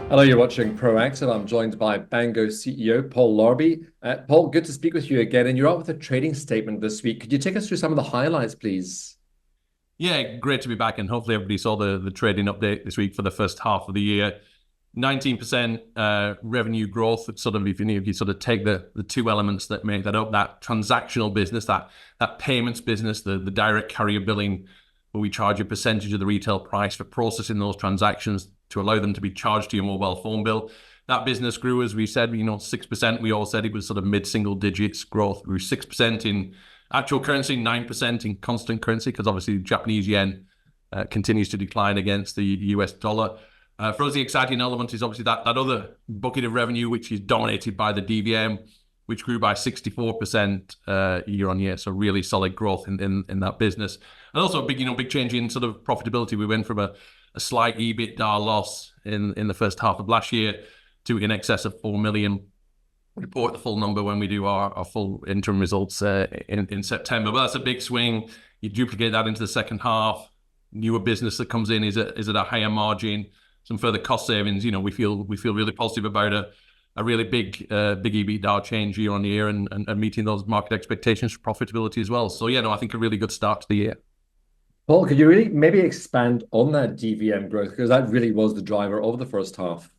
Hello, you're watching Proactive. I'm joined by Bango CEO Paul Lorby. Paul, good to speak with you again. And you're out with a trading statement this week. Could you take us through some of the highlights, please? Yeah, great to be back, and hopefully everybody saw the trading update this week for the first half of the year. 19% revenue growth. It's sort of if you sort of take the two elements that make that up, that transactional business, that payments business, the direct carrier billing, where we charge a percentage of the retail price for processing those transactions to allow them to be charged to your mobile phone bill. That business grew, as we said, 6%. We all said it was sort of mid-single digits growth. Grew 6% in actual currency, 9% in constant currency, because obviously the Japanese yen continues to decline against the US dollar. For us, the exciting element is obviously that other bucket of revenue, which is dominated by the DVM, which grew by 64% year on year. So really solid growth in that business. And also a big change in sort of profitability. We went from a slight EBITDA loss in the first half of last year to in excess of 4 million. Report the full number when we do our full interim results in September. But that's a big swing. You duplicate that into the second half. Newer business that comes in is at a higher margin. Some further cost savings. We feel really positive about a really big EBITDA change year on year and meeting those market expectations for profitability as well. So I think a really good start to the year. Paul, could you really maybe expand on that DVM growth? Because that really was the driver of the first half.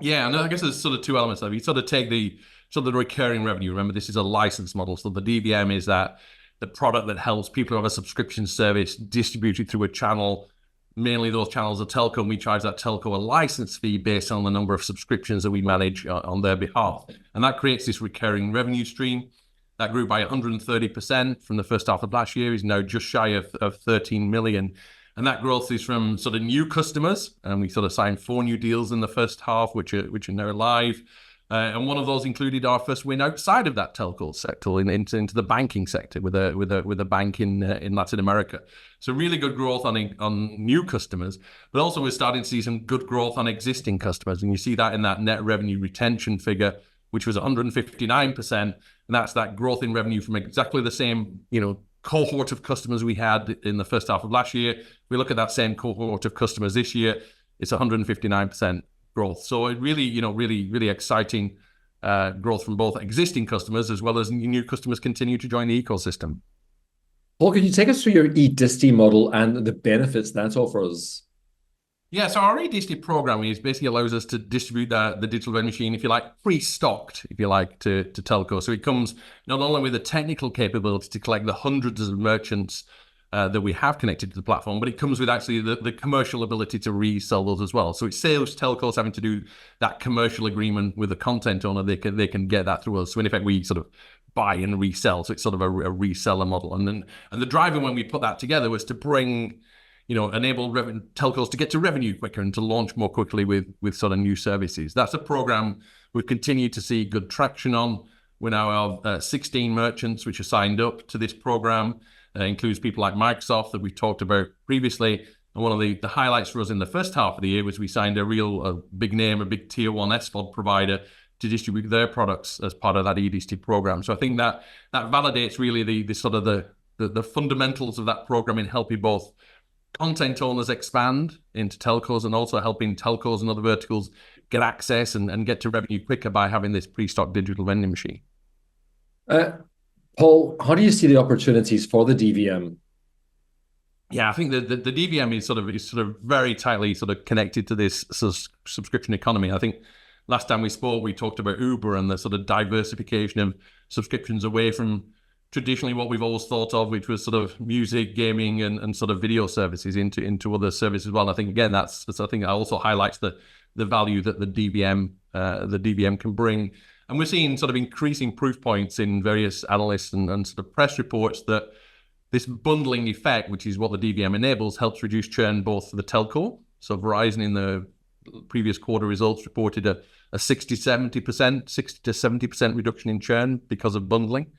Yeah, and I guess there's sort of two elements of it. You sort of take the recurring revenue. Remember, this is a license model. So the DVM is the product that helps people who have a subscription service distributed through a channel. Mainly those channels are telco, and we charge that telco a license fee based on the number of subscriptions that we manage on their behalf. And that creates this recurring revenue stream that grew by 130% from the first half of last year, is now just shy of 13 million. And that growth is from sort of new customers. And we sort of signed 4 new deals in the first half, which are now live. And one of those included our first win outside of that telco sector into the banking sector with a bank in Latin America. So really good growth on new customers, but also we're starting to see some good growth on existing customers, and you see that in that net revenue retention figure, which was 159%, and that's that growth in revenue from exactly the same cohort of customers we had in the first half of last year. If we look at that same cohort of customers this year, it's 159%. growth. So it really exciting growth from both existing customers as well as new customers continue to join the ecosystem. Paul, could you take us through your eDisti model and the benefits that offers? Yeah, so our eDisti program basically allows us to distribute the digital vending machine, if you like, pre-stocked, if you like, to telco. So it comes not only with the technical capability to collect the hundreds of merchants that we have connected to the platform, but it comes with actually the commercial ability to resell those as well. So it saves telcos having to do that commercial agreement with the content owner. They can get that through us. So in effect, we sort of buy and resell. So it's sort of a reseller model. And the driver when we put that together was to bring, enable telcos to get to revenue quicker and to launch more quickly with sort of new services. That's a program we've continued to see good traction on. We now have 16 merchants which are signed up to this program. Includes people like Microsoft that we talked about previously. And one of the highlights for us in the first half of the year was we signed a big name, a big tier 1 SVOD provider to distribute their products as part of that eDisti program. So I think that validates really the fundamentals of that program in helping both content owners expand into telcos and also helping telcos and other verticals get access and get to revenue quicker by having this pre-stocked digital vending machine. Paul, how do you see the opportunities for the DVM? Yeah, I think the DVM is sort of very tightly sort of connected to this subscription economy. I think last time we spoke, we talked about Uber and the sort of diversification of subscriptions away from traditionally what we've always thought of, which was sort of music, gaming, and sort of video services into other services as well. And I think again, that's I think that also highlights the value that the DVM can bring. And we're seeing sort of increasing proof points in various analysts and sort of press reports that this bundling effect, which is what the DVM enables, helps reduce churn both for the telco. So Verizon in the previous quarter results reported a 60 to 70% reduction in churn because of bundling.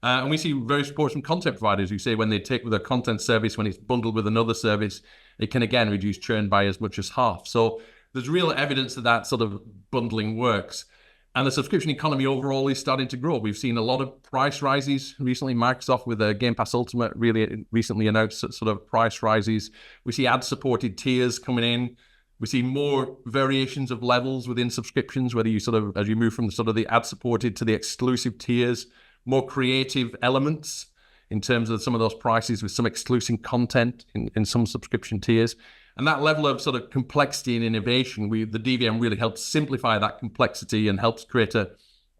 And we see various reports from content providers who say when they take with a content service, when it's bundled with another service, it can again reduce churn by as much as half. So there's real evidence that sort of bundling works. And the subscription economy overall is starting to grow. We've seen a lot of price rises recently. Microsoft with Game Pass Ultimate really recently announced sort of price rises. We see ad-supported tiers coming in. We see more variations of levels within subscriptions, whether you sort of, as you move from sort of the ad-supported to the exclusive tiers, more creative elements in terms of some of those prices with some exclusive content in some subscription tiers. And that level of sort of complexity and innovation, the DVM really helps simplify that complexity and helps create a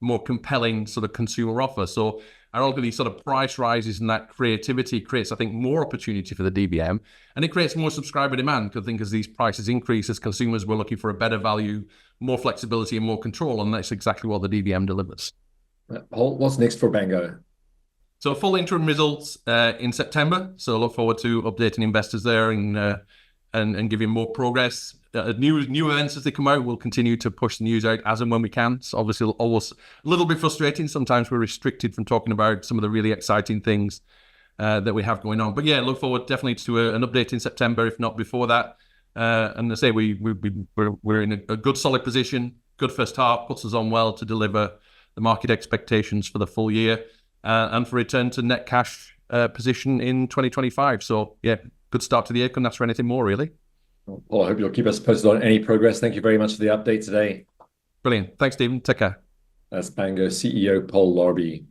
more compelling sort of consumer offer. So ironically, these sort of price rises and that creativity creates, I think, more opportunity for the DVM, and it creates more subscriber demand. Because I think as these prices increase, as consumers were looking for a better value, more flexibility and more control, and that's exactly what the DVM delivers. Paul, what's next for Bango? So full interim results in September. So look forward to updating investors there and giving more progress. New events as they come out, we'll continue to push the news out as and when we can. It's obviously always a little bit frustrating. Sometimes we're restricted from talking about some of the really exciting things that we have going on. But yeah, look forward definitely to an update in September, if not before that. And I say we're in a good solid position. Good first half puts us on well to deliver the market expectations for the full year and for return to net cash position in 2025. So yeah, good start to the year. Couldn't ask for anything more, really. Well, I hope you'll keep us posted on any progress. Thank you very much for the update today. Brilliant. Thanks, Stephen. Take care. That's Bango CEO Paul Larby.